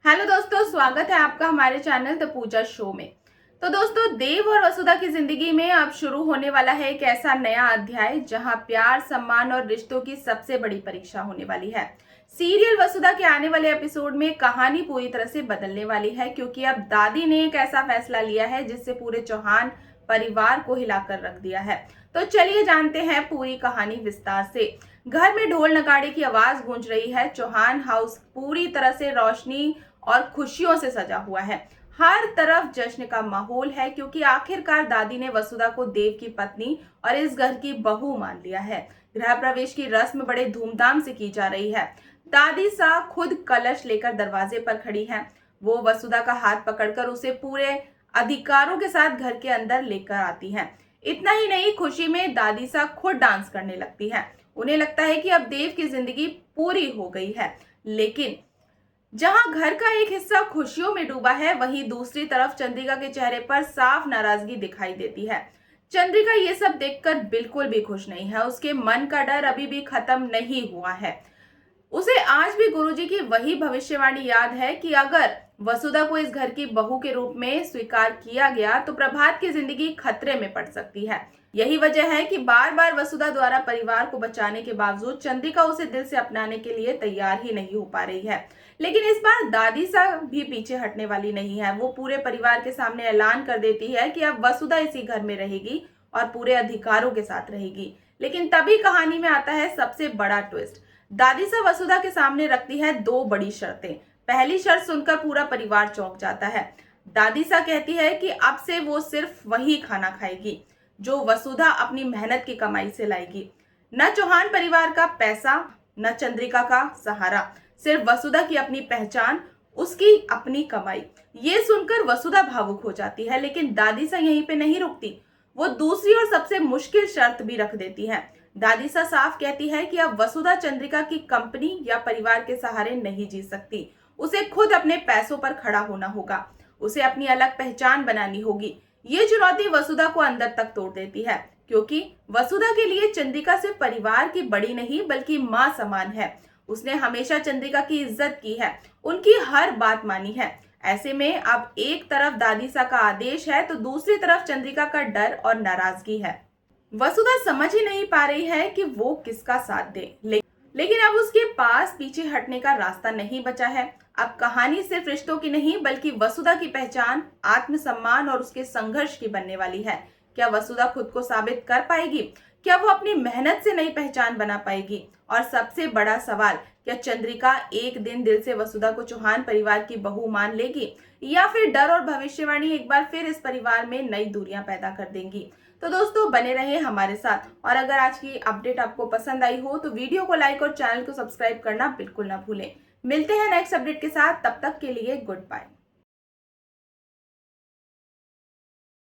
Hello दोस्तों, स्वागत है आपका हमारे चैनल द पूजा शो में। तो दोस्तों, देव और वसुधा की जिंदगी में अब शुरू होने वाला है एक ऐसा नया अध्याय जहां प्यार, सम्मान और रिश्तों की सबसे बड़ी परीक्षा होने वाली है। सीरियल वसुधा के आने वाले एपिसोड में कहानी पूरी तरह से बदलने वाली है, क्योंकि अब दादी ने एक ऐसा फैसला लिया है जिससे पूरे चौहान परिवार को हिलाकर रख दिया है। तो चलिए जानते हैं पूरी कहानी विस्तार से। घर में ढोल नगाड़े की आवाज गूंज रही है। चौहान हाउस पूरी तरह से रोशनी और खुशियों से सजा हुआ है। हर तरफ जश्न का माहौल है, क्योंकि आखिरकार दादी ने वसुधा को देव की पत्नी और इस घर की बहू मान लिया है। गृह प्रवेश की रस्म बड़े धूमधाम से की जा रही है। दादी सा खुद कलश लेकर दरवाजे पर खड़ी है। वो वसुधा का हाथ पकड़कर उसे पूरे अधिकारों के साथ घर के अंदर लेकर आती है। इतना ही नहीं, खुशी में दादी सा खुद डांस करने लगती है। उन्हें लगता है कि अब देव की जिंदगी पूरी हो गई है। लेकिन जहां घर का एक हिस्सा खुशियों में डूबा है, वहीं दूसरी तरफ चंद्रिका के चेहरे पर साफ नाराजगी दिखाई देती है। चंद्रिका ये सब देखकर बिल्कुल भी खुश नहीं है। उसके मन का डर अभी भी खत्म नहीं हुआ है। उसे आज भी गुरुजी की वही भविष्यवाणी याद है कि अगर वसुधा को इस घर की बहू के रूप में स्वीकार किया गया तो प्रभात की जिंदगी खतरे में पड़ सकती है। यही वजह है कि बार बार वसुधा द्वारा परिवार को बचाने के बावजूद चंद्रिका उसे दिल से अपनाने के लिए तैयार ही नहीं हो पा रही है। लेकिन इस बार दादी सा भी पीछे हटने वाली नहीं है। वो पूरे परिवार के सामने ऐलान कर देती है कि अब वसुधा इसी घर में रहेगी और पूरे अधिकारों के साथ रहेगी। लेकिन तभी कहानी में आता है सबसे बड़ा ट्विस्ट। दादी सा वसुधा के सामने रखती है दो बड़ी शर्तें। पहली शर्त सुनकर पूरा परिवार चौंक जाता है। दादी सा कहती है कि अब से वो सिर्फ वही खाना खाएगी जो वसुधा अपनी मेहनत की कमाई से लाएगी। न चौहान परिवार का पैसा, न चंद्रिका का सहारा, सिर्फ वसुधा की अपनी पहचान, उसकी अपनी कमाई। ये सुनकर वसुधा भावुक हो जाती है, लेकिन दादी सा यहीं पे नहीं रुकती। वो दूसरी और सबसे मुश्किल शर्त भी रख देती है। दादी सा साफ कहती है कि अब वसुधा चंद्रिका की कंपनी या परिवार के सहारे नहीं जी सकती। उसे खुद अपने पैसों पर खड़ा होना होगा। उसे अपनी अलग पहचान बनानी होगी। ये चुनौती वसुधा को अंदर तक तोड़ देती है, क्योंकि वसुधा के लिए चंद्रिका सिर्फ परिवार की बड़ी नहीं बल्कि माँ समान है। उसने हमेशा चंद्रिका की इज्जत की है, उनकी हर बात मानी है। ऐसे में अब एक तरफ दादी सा का आदेश है तो दूसरी तरफ चंद्रिका का डर और नाराजगी है। वसुधा समझ ही नहीं पा रही है कि वो किसका साथ दे। लेकिन अब उसके पास पीछे हटने का रास्ता नहीं बचा है। अब कहानी सिर्फ रिश्तों की नहीं बल्कि वसुधा की पहचान, आत्मसम्मान और उसके संघर्ष की बनने वाली है। क्या वसुधा खुद को साबित कर पाएगी? क्या वो अपनी मेहनत से नई पहचान बना पाएगी? और सबसे बड़ा सवाल, क्या चंद्रिका एक दिन दिल से वसुधा को चौहान परिवार की बहू मान लेगी, या फिर डर और भविष्यवाणी एक बार फिर इस परिवार में नई दूरियां पैदा कर देंगी? तो दोस्तों, बने रहे हमारे साथ। और अगर आज की अपडेट आपको पसंद आई हो तो वीडियो को लाइक और चैनल को सब्सक्राइब करना बिल्कुल ना भूलें। मिलते हैं नेक्स्ट अपडेट के साथ, तब तक के लिए गुड बाय।